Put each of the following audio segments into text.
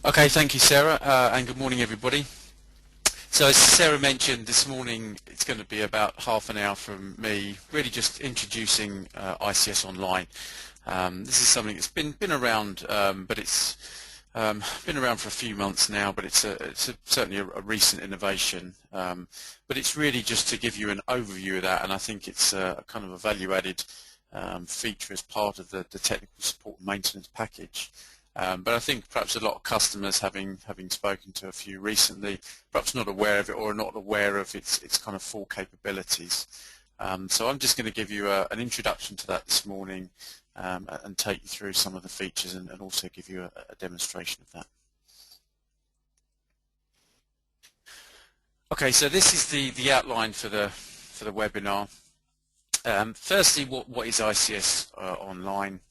Okay, thank you, Sarah, and good morning, everybody. So as Sarah mentioned this morning, it's going to be about half an hour from me, really just introducing ICS Online. This is something that's been around, but it's been around for a few months now, but it's certainly a recent innovation. But it's really just to give you an overview of that, and I think it's a kind of a value-added feature as part of the technical support and maintenance package. But I think perhaps a lot of customers, having spoken to a few recently, perhaps not aware of it or not aware of its kind of full capabilities. So I'm just going to give you an introduction to that this morning and take you through some of the features and also give you a demonstration of that. Okay, so this is the outline for the webinar. Firstly, what is ICS Online?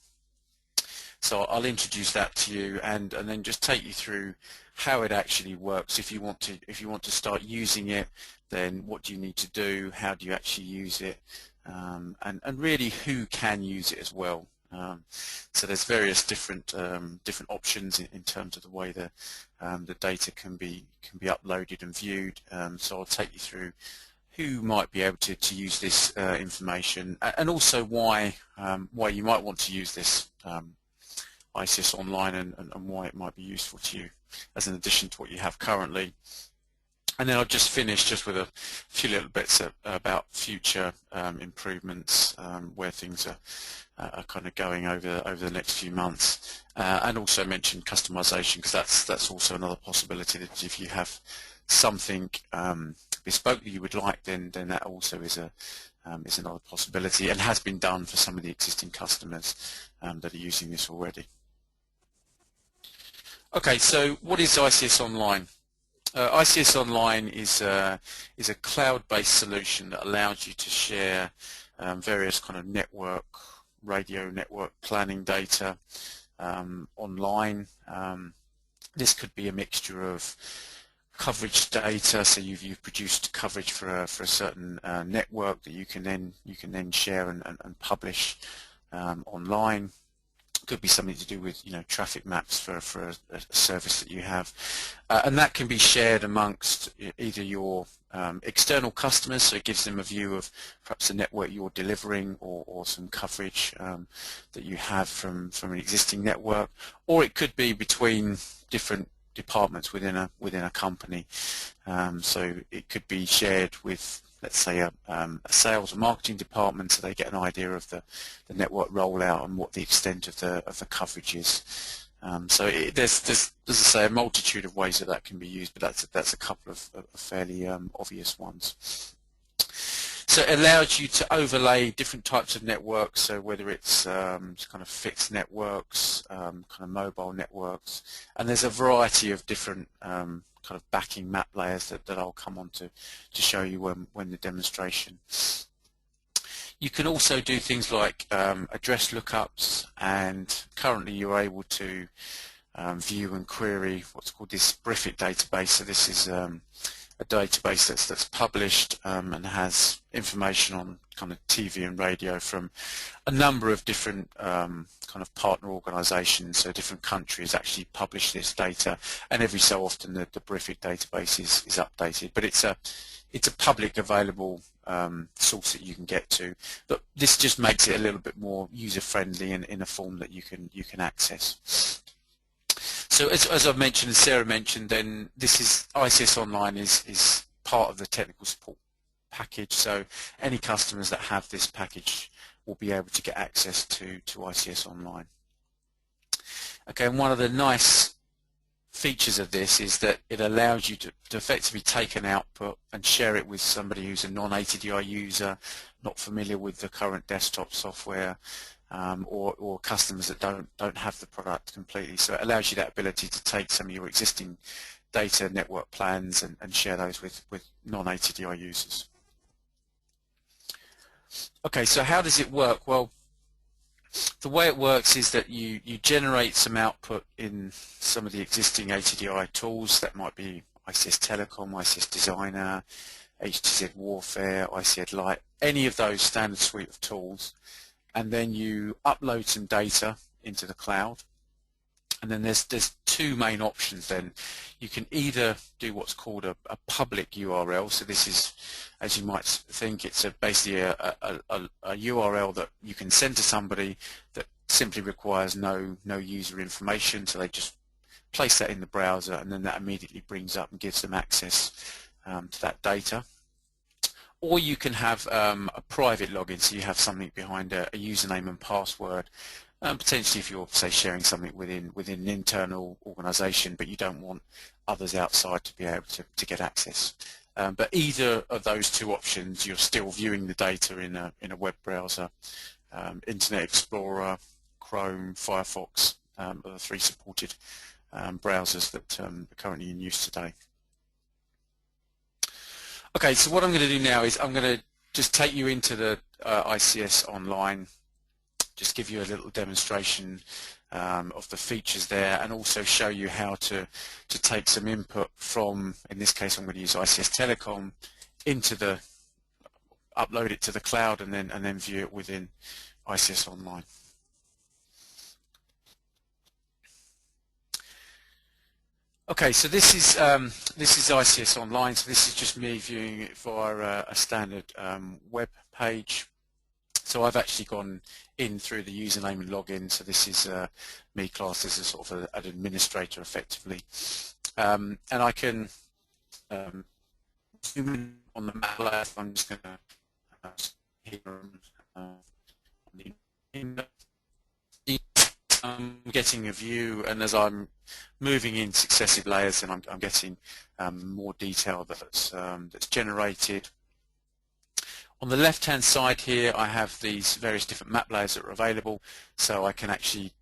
So I'll introduce that to you and then just take you through how it actually works. If you want to start using it, then what do you need to do? How do you actually use it? And really, who can use it as well? So there's various different options in terms of the way the data can be uploaded and viewed. So I'll take you through who might be able to use this information, and also why you might want to use this ICS Online and why it might be useful to you as an addition to what you have currently. And then I'll just finish with a few little bits about future improvements, where things are kind of going over the next few months, and also mention customization, because that's also another possibility, that if you have something bespoke that you would like, then that also is another possibility, and has been done for some of the existing customers that are using this already. Okay, so what is ICS Online? ICS Online is a cloud-based solution that allows you to share various kind of radio network planning data online. This could be a mixture of coverage data, so you've produced coverage for a certain network that you can then share and publish online. Could be something to do with traffic maps for a service that you have, and that can be shared amongst either your external customers, so it gives them a view of perhaps the network you're delivering or some coverage that you have from an existing network, or it could be between different departments within a company. So it could be shared with, let's say, a sales and marketing department, so they get an idea of the network rollout and what the extent of the coverage is. So there's, as I say, a multitude of ways that can be used, but that's a couple of fairly obvious ones. So it allows you to overlay different types of networks, so whether it's kind of fixed networks, kind of mobile networks, and there's a variety of different kind of backing map layers that I'll come on to show you when the demonstration. You can also do things like address lookups, and currently you're able to view and query what's called this BRIFIT database. So this is a database that's published and has information on kind of TV and radio from a number of different kind of partner organisations. So different countries actually publish this data, and every so often the BRIFIT database is updated. But it's a public available source that you can get to. But this just makes it a little bit more user friendly and in a form that you can access. So as I've mentioned, as Sarah mentioned, then this is ICS Online is part of the technical support package. So any customers that have this package will be able to get access to ICS Online. Okay, and one of the nice features of this is that it allows you to effectively take an output and share it with somebody who's a non-ATDI user, not familiar with the current desktop software, or customers that don't have the product completely. So it allows you that ability to take some of your existing data network plans and share those with non-ATDI users. Okay, so how does it work? Well, the way it works is that you generate some output in some of the existing ATDI tools. That might be ICS Telecom, ICS Designer, HTZ Warfare, ICS Lite, any of those standard suite of tools. And then you upload some data into the cloud, And then there's two main options then. You can either do what's called a public URL. So this is, as you might think, it's basically a URL that you can send to somebody that simply requires no user information. So they just place that in the browser, and then that immediately brings up and gives them access to that data. Or you can have a private login, so you have something behind a username and password. Potentially if you're, say, sharing something within an internal organization, but you don't want others outside to be able to get access. But either of those two options, you're still viewing the data in a web browser. Internet Explorer, Chrome, Firefox are the three supported browsers that are currently in use today. Okay, so what I'm going to do now is I'm going to just take you into the ICS Online, just give you a little demonstration of the features there, and also show you how to take some input from, in this case I'm going to use ICS Telecom, upload it to the cloud, and then view it within ICS Online. Okay, so this is ICS Online. So this is just me viewing it via a standard web page. So I've actually gone in through the username and login. So this is me classed as a sort of an administrator, effectively, and I can zoom in on the map layer. I'm just going to here I'm getting a view, and as I'm moving in successive layers, and I'm getting more detail that's generated. On the left-hand side here, I have these various different map layers that are available, so I can actually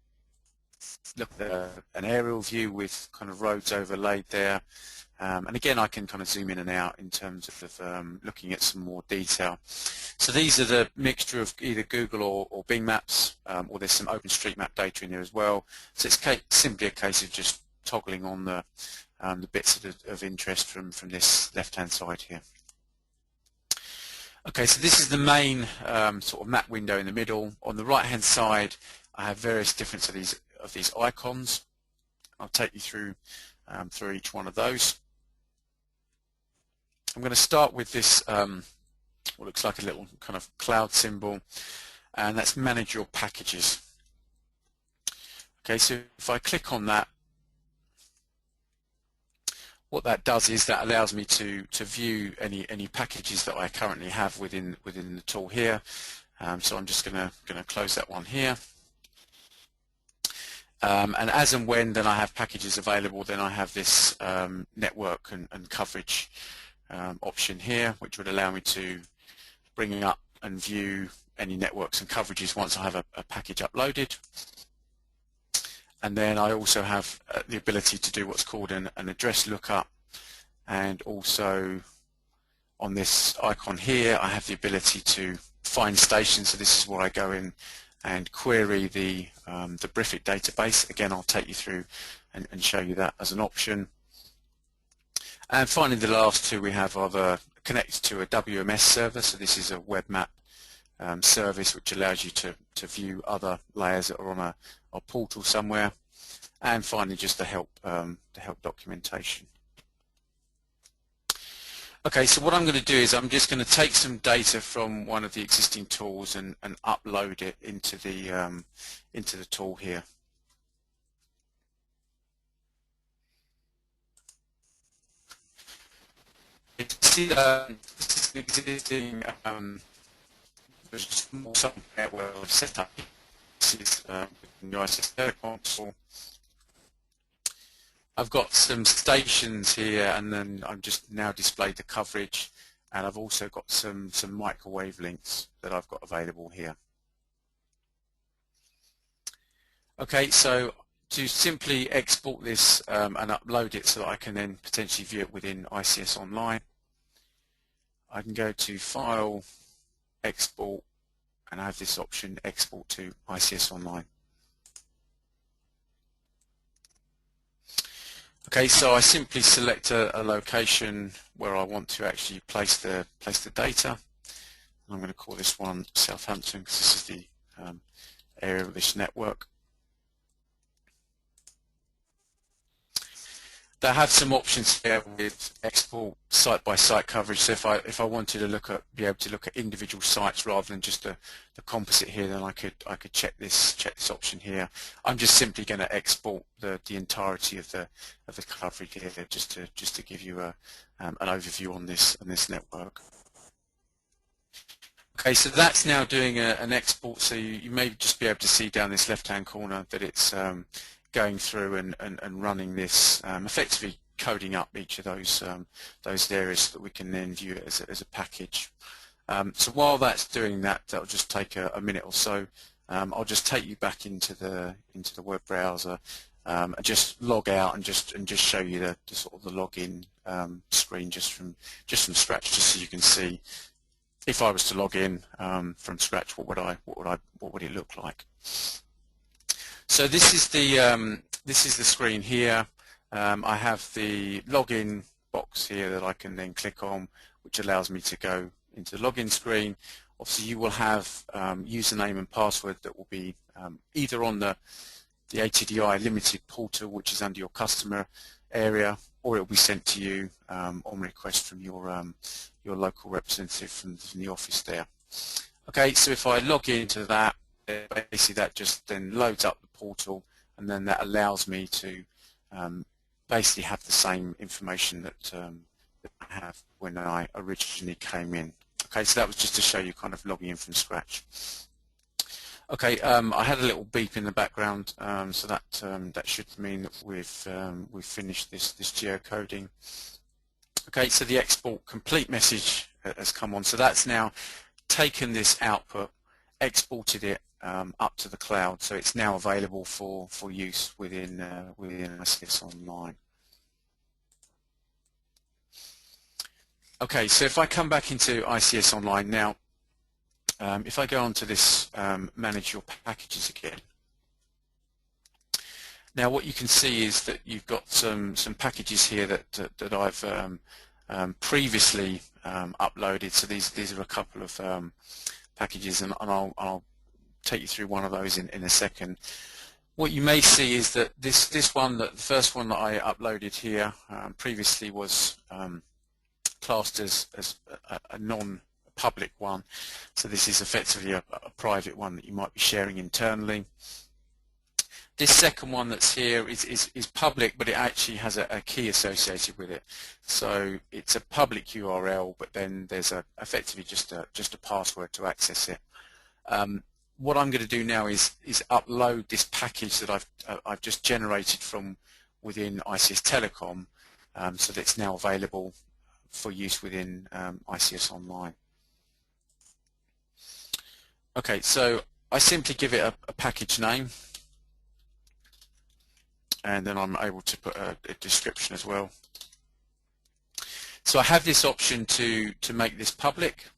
look at an aerial view with kind of roads overlaid there. And again, I can kind of zoom in and out in terms of looking at some more detail. So these are the mixture of either Google or Bing Maps, or there's some OpenStreetMap data in there as well. So it's simply a case of just toggling on the bits of interest from this left-hand side here. Okay, so this is the main sort of map window in the middle. On the right-hand side, I have various different of these icons. I'll take you through each one of those. I'm going to start with this what looks like a little kind of cloud symbol, and that's manage your packages. Okay, so if I click on that, what that does is that allows me to view any packages that I currently have within the tool here. So I'm just going to close that one here. And as and when then I have packages available, then I have this network and coverage option here, which would allow me to bring up and view any networks and coverages once I have a package uploaded. And then I also have the ability to do what's called an address lookup, and also on this icon here I have the ability to find stations. So this is where I go in and query the Briefit database. Again, I'll take you through and show you that as an option. And finally, the last two we have are the connected to a WMS server. So this is a web map service which allows you to view other layers that are on a portal somewhere. And finally, just the help documentation. Okay, so what I'm going to do is I'm just going to take some data from one of the existing tools and upload it into the tool here. This is an existing small software where I've set up. This is the ICS Telecom tool. I've got some stations here, and then I've just now displayed the coverage, and I've also got some microwave links that I've got available here. Okay, so to simply export this and upload it so that I can then potentially view it within ICS Online, I can go to File, Export, and I have this option, Export to ICS Online. Okay, so I simply select a location where I want to actually place the data. I'm going to call this one Southampton because this is the area of this network. They have some options here with export site-by-site coverage. So if I wanted to be able to look at individual sites rather than just the composite here, then I could check this option here. I'm just simply going to export the entirety of the coverage here, just to give you an overview on this network. Okay, so that's now doing an export. So you may just be able to see down this left-hand corner that it's going through and running this, effectively coding up each of those areas so that we can then view it as a package. So while that's doing that, that'll just take a minute or so. I'll just take you back into the web browser and just log out and just show you the sort of the login screen just from scratch, just so you can see if I was to log in from scratch, what would it look like? So this is the screen here. I have the login box here that I can then click on, which allows me to go into the login screen. Obviously, you will have username and password that will be either on the ATDI limited portal, which is under your customer area, or it will be sent to you on request from your local representative from the office there. Okay, so if I log into that, basically that just then loads up the portal, and then that allows me to basically have the same information that I have when I originally came in. Okay, so that was just to show you kind of logging in from scratch. Okay, I had a little beep in the background, so that should mean that we've finished this geocoding. Okay, so the export complete message has come on. So that's now taken this output, exported it up to the cloud, so it's now available for use within ICS Online. Okay, so if I come back into ICS Online now, if I go on to this manage your packages again, now what you can see is that you've got some packages here that I've previously uploaded. So these are a couple of packages, and I'll take you through one of those in a second. What you may see is that this one, the first one that I uploaded here previously was classed as a non-public one. So this is effectively a private one that you might be sharing internally. This second one that's here is public, but it actually has a key associated with it. So it's a public URL, but then there's effectively just a password to access it. What I'm going to do now is upload this package that I've just generated from within ICS Telecom, so that it's now available for use within ICS Online. Okay, so I simply give it a package name, and then I'm able to put a description as well. So I have this option to make this public.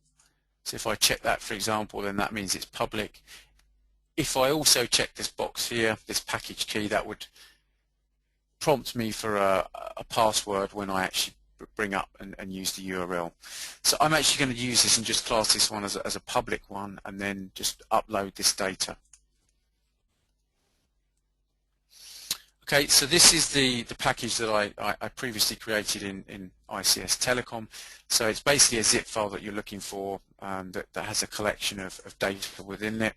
So if I check that, for example, then that means it's public. If I also check this box here, this package key, that would prompt me for a password when I actually bring up and use the URL. So I'm actually going to use this and just class this one as a public one, and then just upload this data. Okay, so this is the package that I previously created in ICS Telecom. So it's basically a zip file that you're looking for that has a collection of data within it.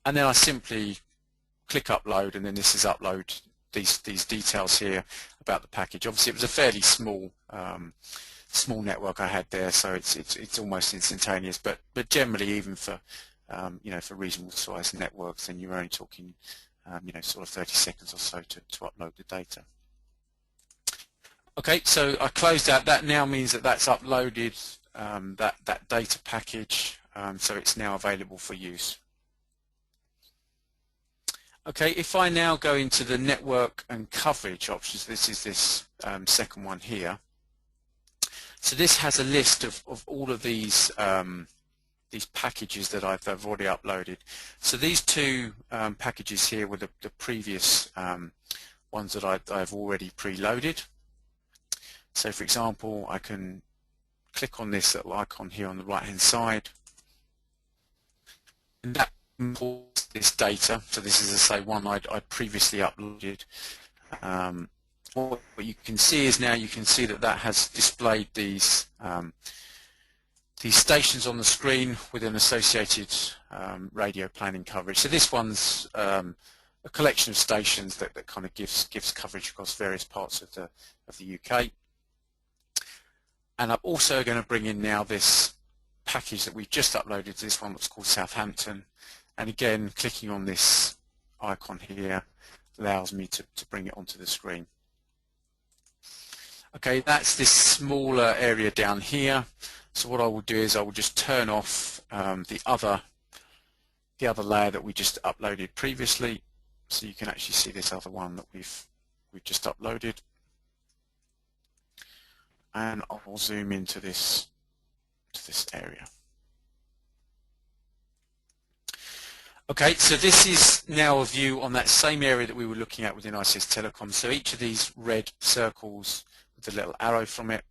And then I simply click upload, and then this is upload these details here about the package. Obviously, it was a fairly small network I had there, so it's almost instantaneous. But generally, even for for reasonable sized networks, then you're only talking sort of 30 seconds or so to upload the data. Okay, so I closed out. That now means that that's uploaded that data package, so it's now available for use. Okay, if I now go into the network and coverage options, this is this second one here. So this has a list of all of these packages that I've already uploaded. So these two packages here were the previous ones that I've already preloaded. So for example, I can click on this little icon here on the right hand side, and that imports this data. So this is, as I say, one I'd previously uploaded what you can see is now you can see that that has displayed these stations on the screen with an associated radio planning coverage. So this one's a collection of stations that kind of gives coverage across various parts of the UK. And I'm also going to bring in now this package that we've just uploaded, this one that's called Southampton. And again, clicking on this icon here allows me to bring it onto the screen. Okay, that's this smaller area down here. So what I will do is I will just turn off the other layer that we just uploaded previously, so you can actually see this other one that we've just uploaded. And I'll zoom into this area. Okay, so this is now a view on that same area that we were looking at within ICS Telecom. So each of these red circles with the little arrow from it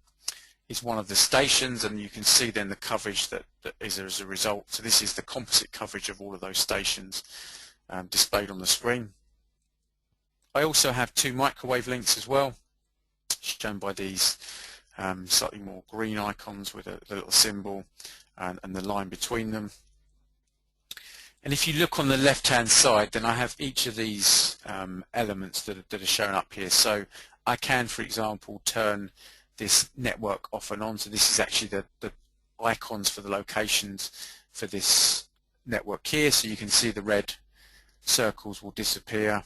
is one of the stations, and you can see then the coverage that is as a result. So this is the composite coverage of all of those stations displayed on the screen. I also have two microwave links as well, shown by these slightly more green icons with a little symbol and the line between them. And if you look on the left-hand side, then I have each of these elements that are shown up here. So I can, for example, turn this network off and on. So this is actually the icons for the locations for this network here. So you can see the red circles will disappear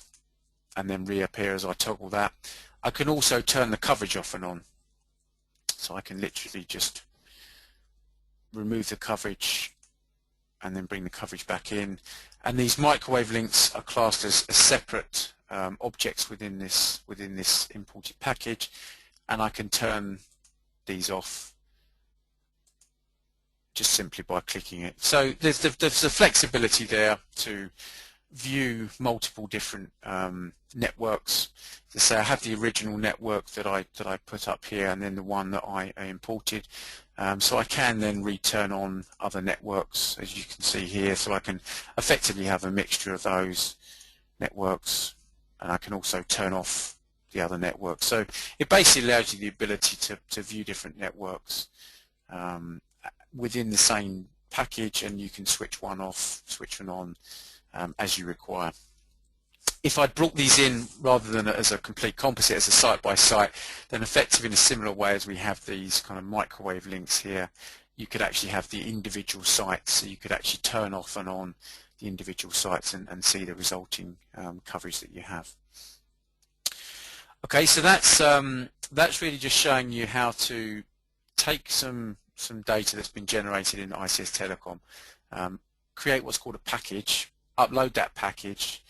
and then reappear as I toggle that. I can also turn the coverage off and on. So I can literally just remove the coverage and then bring the coverage back in. And these microwave links are classed as separate objects within this imported package, and I can turn these off just simply by clicking it. So there's the flexibility there to view multiple different networks. So say I have the original network that I put up here, and then the one that I imported. So I can then return on other networks, as you can see here. So I can effectively have a mixture of those networks, and I can also turn off the other networks. So it basically allows you the ability to view different networks within the same package, and you can switch one off, switch one on as you require. If I'd brought these in rather than as a complete composite, as a site-by-site, then effectively in a similar way as we have these kind of microwave links here, you could actually have the individual sites, so you could actually turn off and on the individual sites and see the resulting coverage that you have. Okay, so that's really just showing you how to take some data that's been generated in ICS Telecom, create what's called a package, upload that package,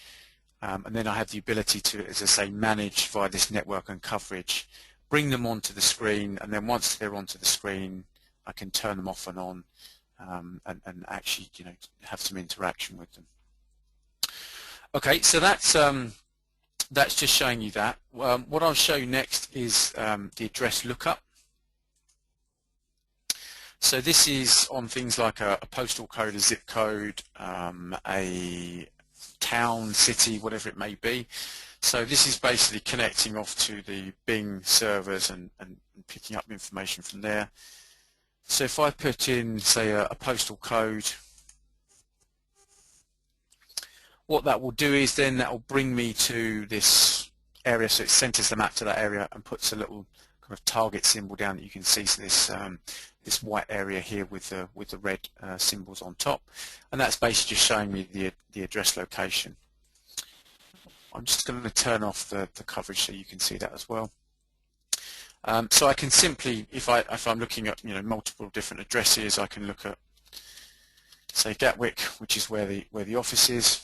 and then I have the ability to, as I say, manage via this network and coverage, bring them onto the screen, and then once they're onto the screen, I can turn them off and on, and actually, have some interaction with them. Okay, so that's just showing you that. What I'll show you next is the address lookup. So this is on things like a postal code, a zip code, a town, city, whatever it may be. So this is basically connecting off to the Bing servers and picking up information from there. So if I put in, say, a postal code, what that will do is then that will bring me to this area, so it centers the map to that area and puts a little kind of target symbol down that you can see. So this white area here with the red symbols on top, and that's basically just showing me the address location. I'm just going to turn off the coverage so you can see that as well. So I can simply, if I'm looking at multiple different addresses, I can look at, say, Gatwick, which is where the office is,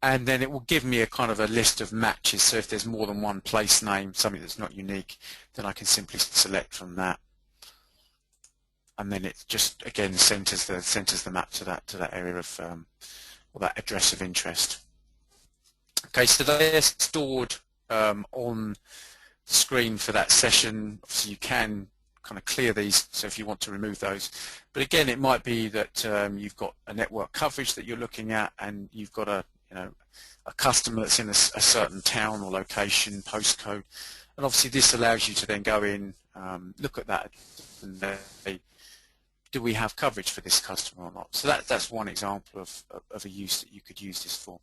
and then it will give me a kind of a list of matches. So if there's more than one place name, something that's not unique, then I can simply select from that, and then it just again centers the map to that area of or that address of interest. Okay, so they're stored on the screen for that session. Obviously, you can kind of clear these, so if you want to remove those. But again, it might be that you've got a network coverage that you're looking at, and you've got a a customer that's in a certain town or location, postcode, and obviously this allows you to then go in, look at that, and say, do we have coverage for this customer or not? So that's one example of a use that you could use this for.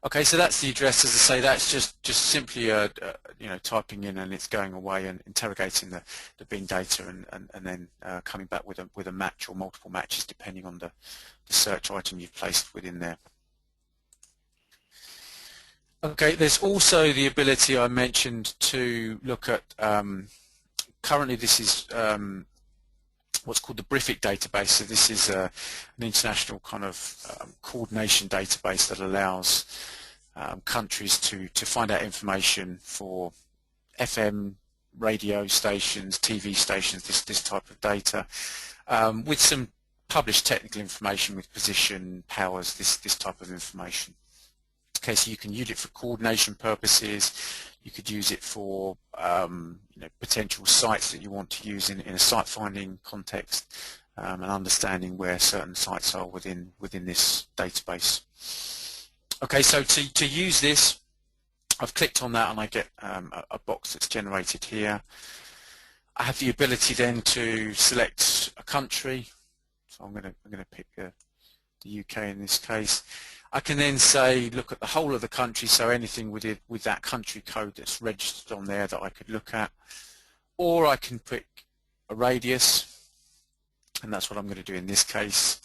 Okay, so that's the address. As I say, that's just simply you know, typing in and it's going away and interrogating the bin data and then coming back with a match or multiple matches depending on the search item you've placed within there. Okay, there's also the ability I mentioned to look at. Currently, this is what's called the BRIFIC database. So this is an international kind of coordination database that allows countries to find out information for FM radio stations, TV stations, this type of data, with some published technical information with position, powers, this type of information. Okay, so you can use it for coordination purposes. You could use it for you know, potential sites that you want to use in a site finding context, and understanding where certain sites are within this database. Okay, so to use this, I've clicked on that and I get a box that's generated here. I have the ability then to select a country. So I'm going to pick the UK in this case. I can then say look at the whole of the country, so anything with that country code that's registered on there that I could look at, or I can pick a radius, and that's what I'm going to do in this case.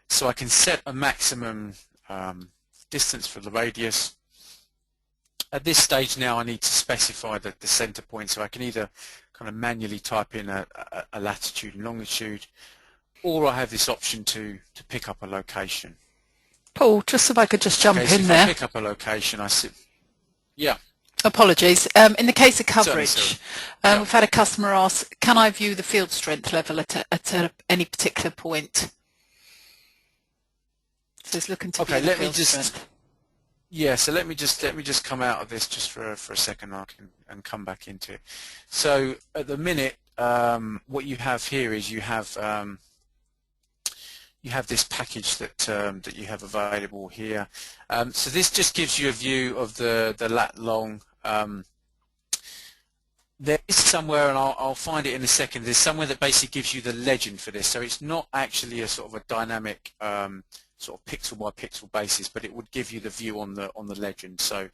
So I can set a maximum distance for the radius. At this stage now I need to specify the center point, so I can either kind of manually type in a latitude and longitude, or I have this option to pick up a location. Paul, just if I could just jump so in if there. I pick up a location, I see. Yeah. Apologies. In the case of coverage, Certainly. we've had a customer ask, can I view the field strength level at any particular point? So he's looking to view the field strength. Yeah, so let me just come out of this just for a second and come back into it. So at the minute, what you have here is you have this package that you have available here. So this just gives you a view of the lat long. There is somewhere, and I'll find it in a second, there's somewhere that basically gives you the legend for this. So it's not actually a sort of a dynamic sort of pixel by pixel basis, but it would give you the view on the legend. So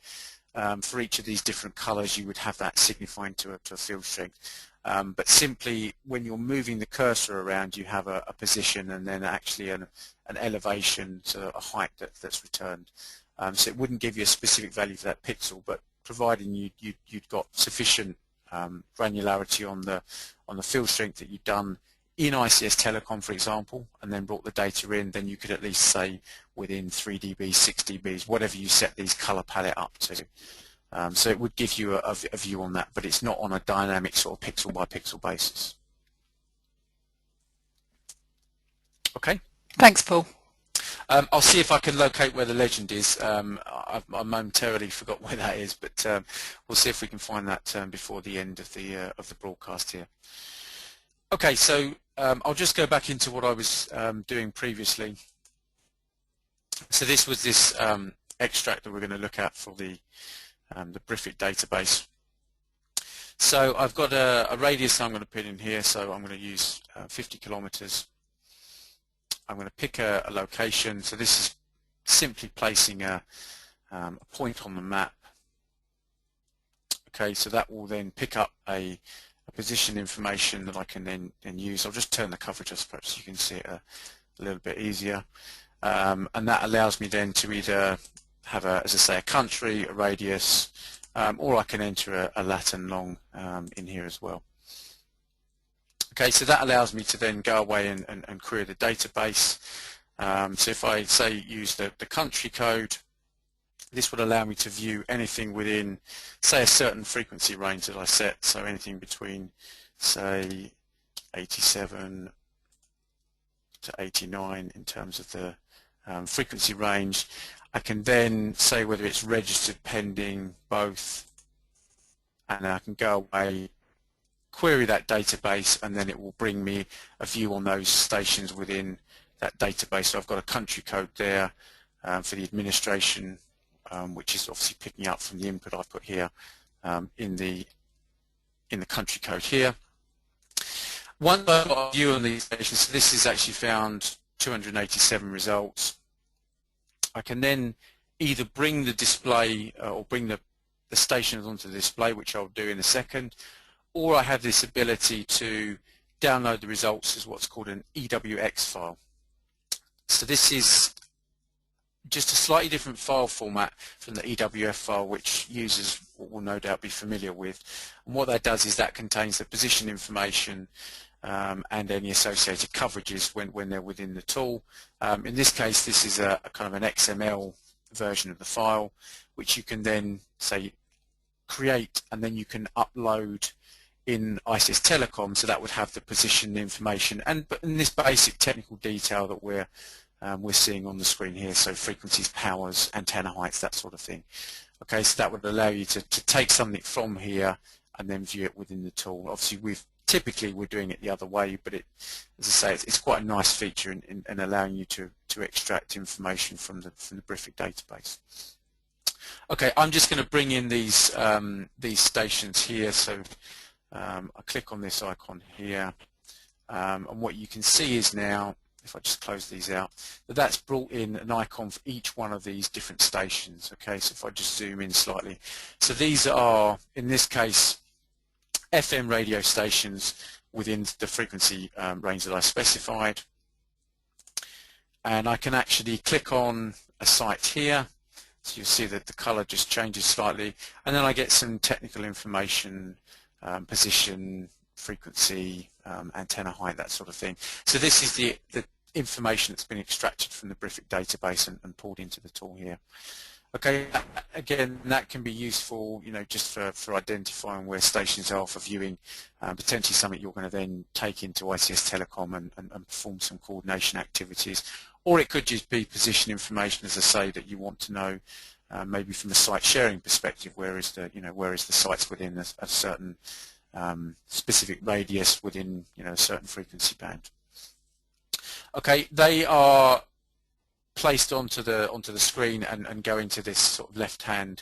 for each of these different colors you would have that signifying to a field strength. But simply when you're moving the cursor around, you have a position and then actually an elevation, so a height that's returned. So it wouldn't give you a specific value for that pixel, but providing you'd got sufficient granularity on the field strength that you've done in ICS Telecom, for example, and then brought the data in, then you could at least say within 3 dB, 6 dBs, whatever you set these color palette up to. So it would give you a view on that, but it's not on a dynamic sort of pixel by pixel basis. Okay. Thanks, Paul. I'll see if I can locate where the legend is. I momentarily forgot where that is, but we'll see if we can find that before the end of the broadcast here. Okay, so I'll just go back into what I was doing previously. So this was this extract that we're going to look at for the BRIFIC database. So I've got a radius I'm going to put in here, so I'm going to use 50 kilometers. I'm going to pick a location, so this is simply placing a point on the map. Okay, so that will then pick up a position information that I can then use. I'll just turn the coverage up so you can see it a little bit easier. And that allows me then to either have, as I say, a country, a radius, or I can enter a lat and long in here as well. Okay, so that allows me to then go away and query the database. So if I say use the country code, this would allow me to view anything within, say, a certain frequency range that I set. So anything between, say, 87 to 89 in terms of the frequency range. I can then say whether it's registered, pending, both, and I can go away, query that database, and then it will bring me a view on those stations within that database. So I've got a country code there, for the administration, which is obviously picking up from the input I put here in the country code here. Once I've got a view on these stations, so this is actually found 287 results, I can then either bring the display or bring the stations onto the display, which I'll do in a second, or I have this ability to download the results as what's called an EWX file. So this is just a slightly different file format from the EWF file, which users will no doubt be familiar with. And what that does is that contains the position information and any associated coverages when they're within the tool. In this case, this is a kind of an XML version of the file, which you can then say create, and then you can upload in ICS Telecom, so that would have the position information and in this basic technical detail that we're seeing on the screen here, so frequencies, powers, antenna heights, that sort of thing. Okay, so that would allow you to take something from here and then view it within the tool. Obviously, typically we're doing it the other way, but as I say, it's quite a nice feature in allowing you to extract information from the BRIFIC database. Okay, I'm just going to bring in these stations here. So I click on this icon here, and what you can see is now, if I just close these out, that's brought in an icon for each one of these different stations. Okay, so if I just zoom in slightly, so these are, in this case, FM radio stations within the frequency range that I specified, and I can actually click on a site here, so you'll see that the color just changes slightly, and then I get some technical information, position, frequency, antenna height, that sort of thing. So this is the information that's been extracted from the BRIFIC database and pulled into the tool here. Okay, again, that can be useful, just for identifying where stations are, for viewing, potentially something you're going to then take into ICS Telecom and perform some coordination activities. Or it could just be position information, as I say, that you want to know, maybe from a site sharing perspective, where is the sites within a certain specific radius within a certain frequency band. Okay, they are placed onto the screen and go into this sort of left-hand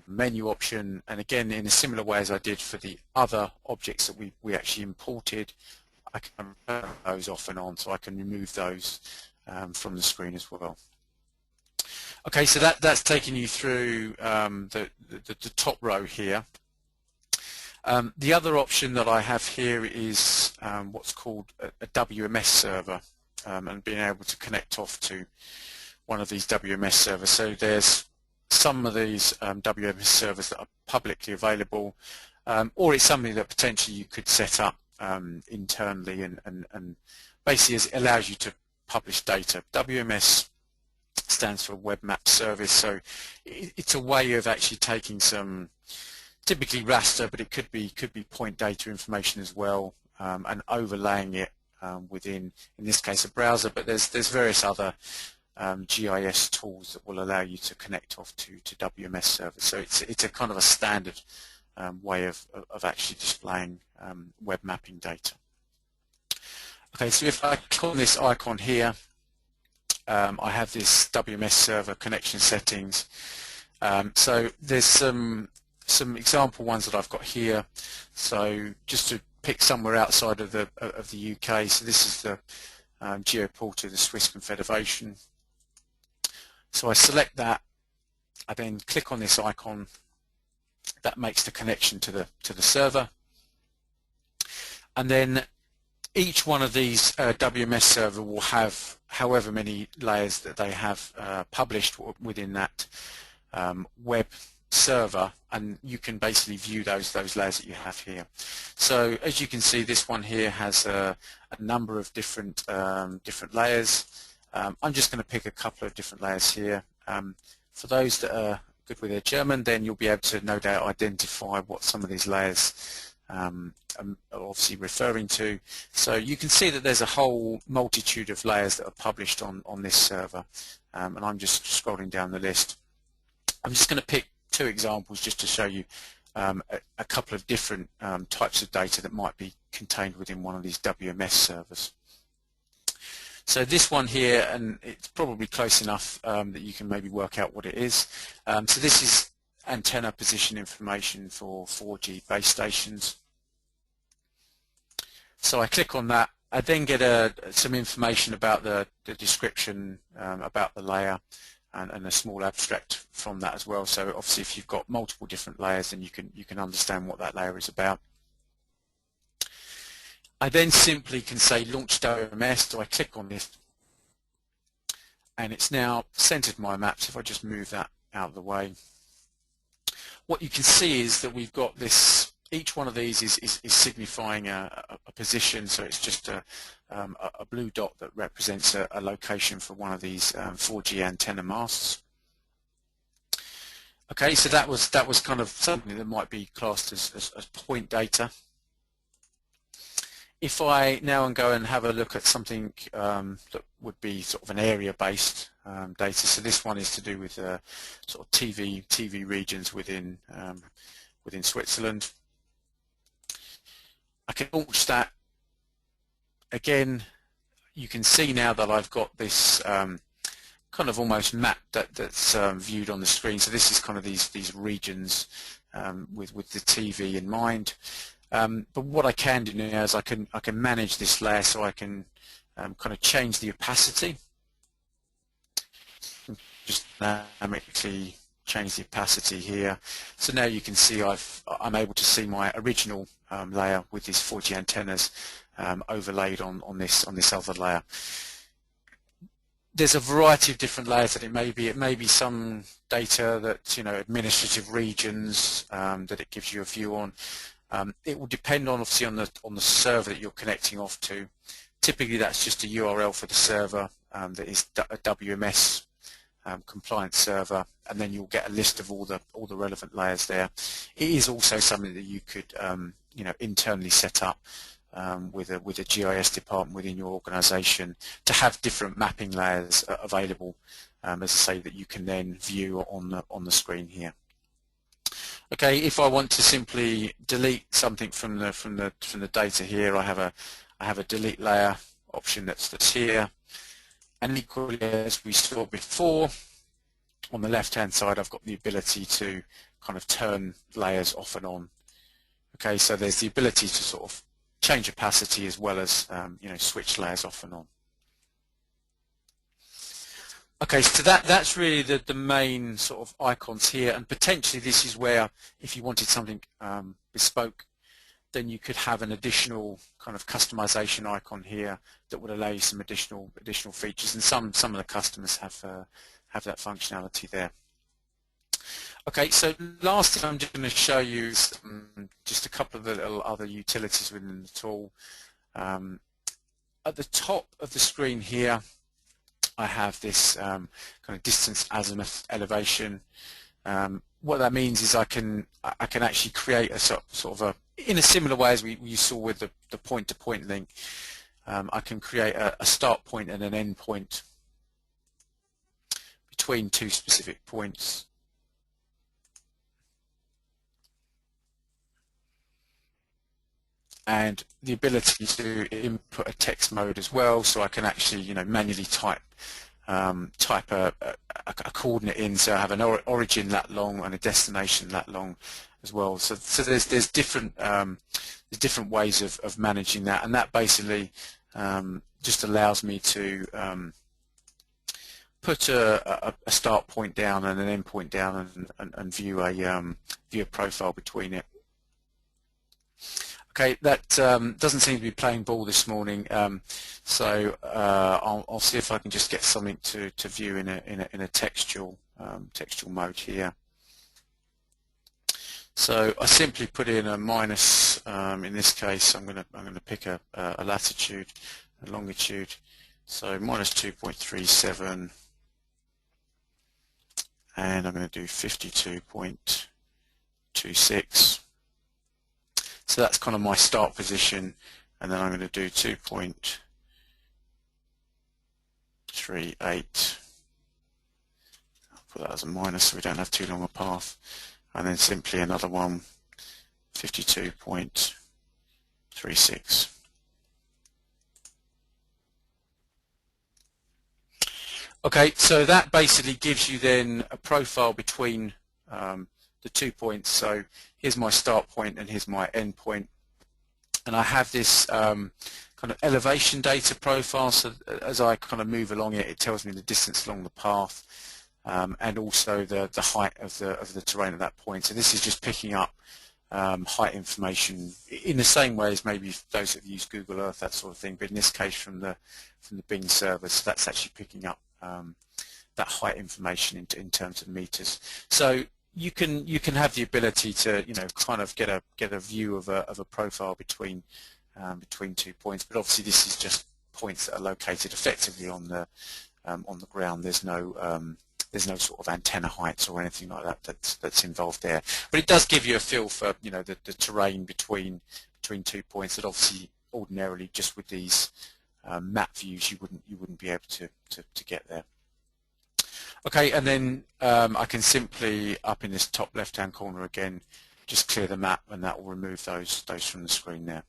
menu option, and again, in a similar way as I did for the other objects that we actually imported, I can turn those off and on, so I can remove those from the screen as well. Okay, so that's taking you through the top row here. The other option that I have here is what's called a WMS server, and being able to connect off to one of these WMS servers. So there's some of these WMS servers that are publicly available, or it's something that potentially you could set up internally, and basically it allows you to publish data. WMS stands for Web Map Service, so it's a way of actually taking some, typically raster, but it could be point data information as well, and overlaying it within, in this case, a browser. But there's various other GIS tools that will allow you to connect off to WMS servers. So it's a kind of a standard way of actually displaying web mapping data. Okay, so if I click on this icon here, I have this WMS server connection settings. So there's some example ones that I've got here. So just to pick somewhere outside of the UK, so this is the GeoPortal of the Swiss Confederation. So I select that, I then click on this icon, that makes the connection to the server, and then each one of these WMS server will have however many layers that they have published within that web server, and you can basically view those layers that you have here. So as you can see, this one here has a number of different layers. I'm just going to pick a couple of different layers here. For those that are good with their German, then you'll be able to no doubt identify what some of these layers are obviously referring to. So you can see that there's a whole multitude of layers that are published on this server, and I'm just scrolling down the list. I'm just going to pick two examples just to show you a couple of different types of data that might be contained within one of these WMS servers. So this one here, and it's probably close enough that you can maybe work out what it is. So this is antenna position information for 4G base stations. So I click on that. I then get some information about the description about the layer and a small abstract from that as well. So obviously if you've got multiple different layers, then you can understand what that layer is about. I then simply can say launch WMS, so I click on this and it's now centered my maps. If I just move that out of the way, what you can see is that we've got this, each one of these is signifying a position, so it's just a blue dot that represents a location for one of these 4G antenna masts. Okay, so that was kind of something that might be classed as point data. If I now go and have a look at something that would be sort of an area-based data, so this one is to do with sort of TV regions within Switzerland. I can launch that. Again, you can see now that I've got this kind of almost map that's viewed on the screen. So this is kind of these regions with the TV in mind. But what I can do now is I can manage this layer, so I can kind of change the opacity. Just dynamically change the opacity here. So now you can see I'm able to see my original layer with these 4G antennas overlaid on this other layer. There's a variety of different layers that it may be. It may be some data that, administrative regions that it gives you a view on. It will depend obviously on the server that you're connecting off to. Typically that's just a URL for the server that is a WMS compliant server, and then you'll get a list of all the relevant layers there. It is also something that you could internally set up with a GIS department within your organization to have different mapping layers available, as I say, that you can then view on the screen here. Okay, if I want to simply delete something from the data here, I have a delete layer option that's here, and equally as we saw before, on the left hand side I've got the ability to kind of turn layers off and on. Okay, so there's the ability to sort of change opacity as well as switch layers off and on. Okay, so that's really the main sort of icons here, and potentially this is where, if you wanted something bespoke, then you could have an additional kind of customization icon here that would allow you some additional features, and some of the customers have that functionality there. Okay, so lastly I'm just going to show you just a couple of the little other utilities within the tool. At the top of the screen here I have this kind of distance azimuth elevation. What that means is I can actually create a sort of in a similar way as we saw with the point-to-point link. I can create a start point and an end point between two specific points. And the ability to input a text mode as well, so I can actually manually type a coordinate in, so I have an origin that long and a destination that long as well. So there's different ways of managing that, and that basically just allows me to put a start point down and an end point down and view a profile between it. Okay, that doesn't seem to be playing ball this morning, so I'll see if I can just get something to view in a textual mode here. So I simply put in a minus. In this case, I'm gonna pick a latitude, a longitude. So minus 2.37, and I'm going to do 52.26. So that's kind of my start position, and then I'm going to do 2.38. I'll put that as a minus so we don't have too long a path, and then simply another one, 52.36. Okay, so that basically gives you then a profile between the 2 points. So here's my start point and here's my end point. And I have this kind of elevation data profile, so as I kind of move along it, it tells me the distance along the path and also the height of the terrain at that point. So this is just picking up height information in the same way as maybe those that use Google Earth, that sort of thing, but in this case from the Bing server, so that's actually picking up that height information in terms of meters. So you can have the ability to kind of get a view of a profile between 2 points, but obviously this is just points that are located effectively on the ground. There's no sort of antenna heights or anything like that that's involved there. But it does give you a feel for the terrain between 2 points that obviously ordinarily just with these map views you wouldn't be able to get there. Okay, and then I can simply up in this top left hand corner again just clear the map, and that will remove those from the screen there.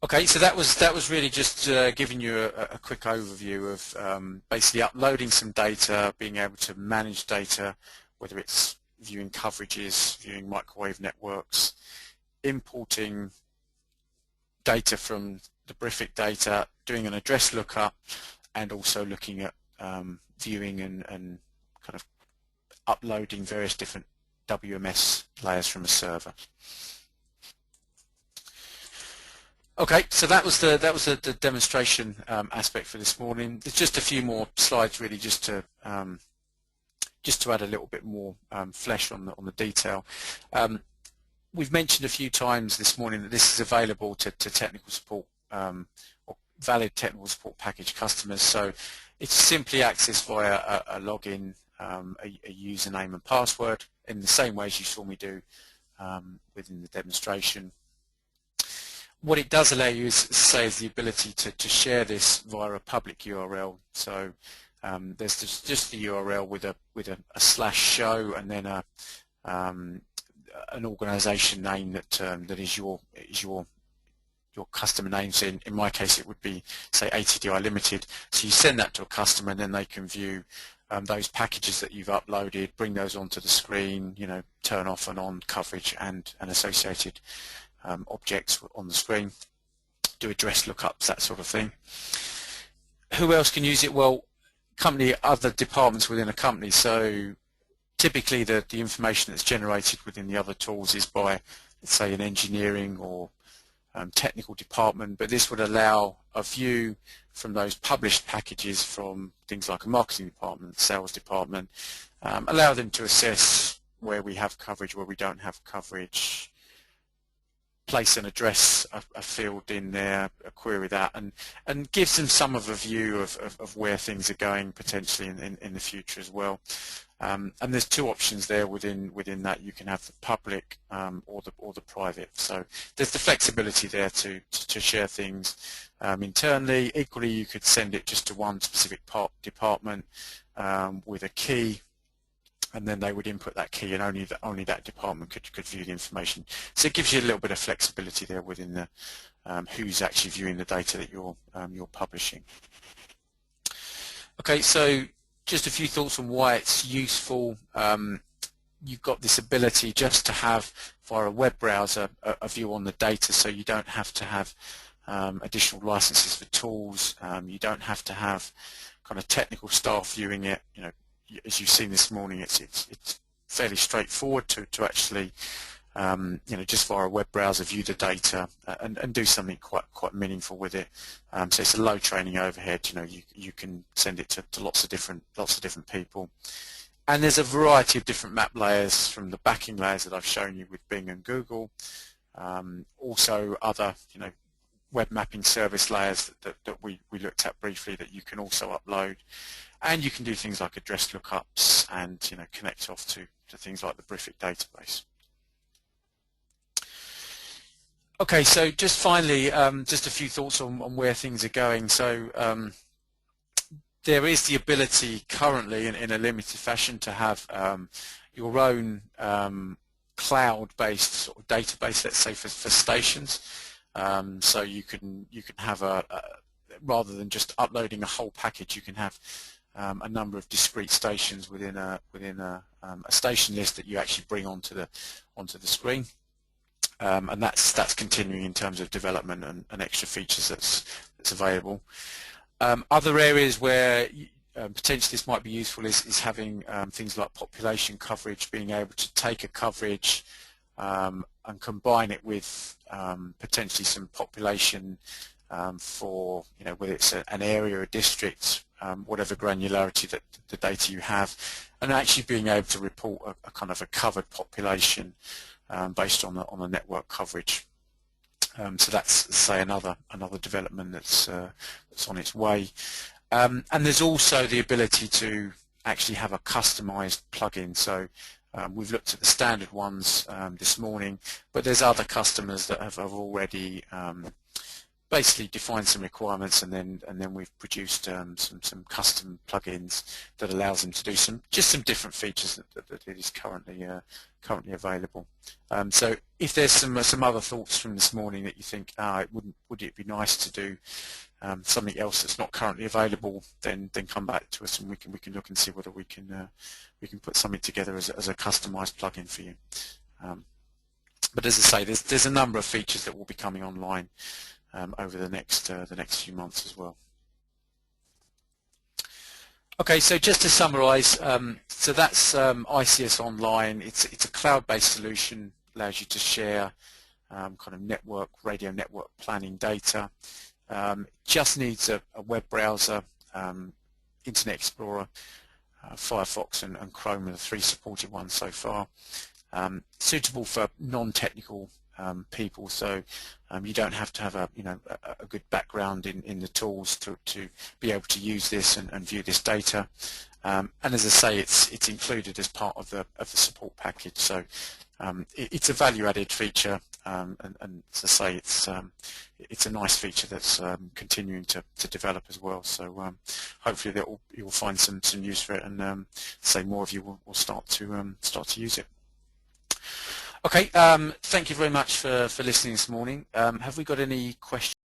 Okay, so that was really just giving you a quick overview of basically uploading some data, being able to manage data, whether it's viewing coverages, viewing microwave networks, importing data from the BRIFIC data, doing an address lookup, and also looking at viewing and kind of uploading various different WMS layers from a server. Okay, so that was the demonstration aspect for this morning. There's just a few more slides really just to add a little bit more flesh on the detail. We've mentioned a few times this morning that this is available to technical support or valid technical support package customers. So it's simply accessed via a login, a username and password in the same way as you saw me do within the demonstration. What it does allow you is the ability to share this via a public URL. So there's just the URL with a /show and then an organization name that is your customer name. So in my case it would be, say, ATDI Limited. So you send that to a customer and then they can view those packages that you've uploaded, bring those onto the screen, turn off and on coverage and associated objects on the screen, do address lookups, that sort of thing. Who else can use it? Well, other departments within a company. So typically the information that's generated within the other tools is by, let's say, an engineering or technical department, but this would allow a view from those published packages from things like a marketing department, sales department, allow them to assess where we have coverage, where we don't have coverage, place an address, a field in there, query that, and gives them some of a view of where things are going potentially in the future as well. And there's two options there within that. You can have the public or the private. So there's the flexibility there to share things internally. Equally, you could send it just to one specific department with a key, and then they would input that key, and only that department could view the information. So it gives you a little bit of flexibility there within the who's actually viewing the data that you're publishing. Okay, so just a few thoughts on why it's useful. You've got this ability just to have via a web browser a view on the data, so you don't have to have additional licenses for tools. You don't have to have kind of technical staff viewing it. As you've seen this morning, it's fairly straightforward to actually just via a web browser view the data and do something quite meaningful with it. So it's a low training overhead. You can send it to lots of different people, and there's a variety of different map layers from the backing layers that I've shown you with Bing and Google. Also other web mapping service layers that we looked at briefly that you can also upload. And you can do things like address lookups and connect off to things like the BRIFIC database. Okay, so just finally, just a few thoughts on where things are going. So there is the ability currently in a limited fashion to have your own cloud-based sort of database, let's say for stations. So you can have rather than just uploading a whole package, you can have a number of discrete stations within a station list that you actually bring onto the screen, and that's continuing in terms of development and extra features that's available. Other areas where potentially this might be useful is having things like population coverage, being able to take a coverage and combine it with potentially some population for, whether it's an area, a district, whatever granularity that the data you have, and actually being able to report a kind of a covered population based on the network coverage. So that's, say, another development that's on its way. And there's also the ability to actually have a customized plugin. So we've looked at the standard ones this morning, but there's other customers that have already basically defined some requirements, and then we've produced some custom plugins that allows them to do some different features that is currently available. So if there's some other thoughts from this morning that you think, would it be nice to do something else that's not currently available, then come back to us and we can look and see whether we can put something together as a customized plugin for you. But as I say, there's a number of features that will be coming online over the next few months as well. Okay, so just to summarize, so that's ICS Online. It's a cloud-based solution, allows you to share kind of radio network planning data. Just needs a web browser, Internet Explorer, Firefox and Chrome are the three supported ones so far. Suitable for non-technical people, so you don't have to have a good background in the tools to be able to use this and view this data. And as I say, it's included as part of the support package. So it's a value-added feature, and as I say, it's a nice feature that's continuing to develop as well. So hopefully that you'll find some use for it, and say more of you will start to use it. Okay, thank you very much for listening this morning. Have we got any questions?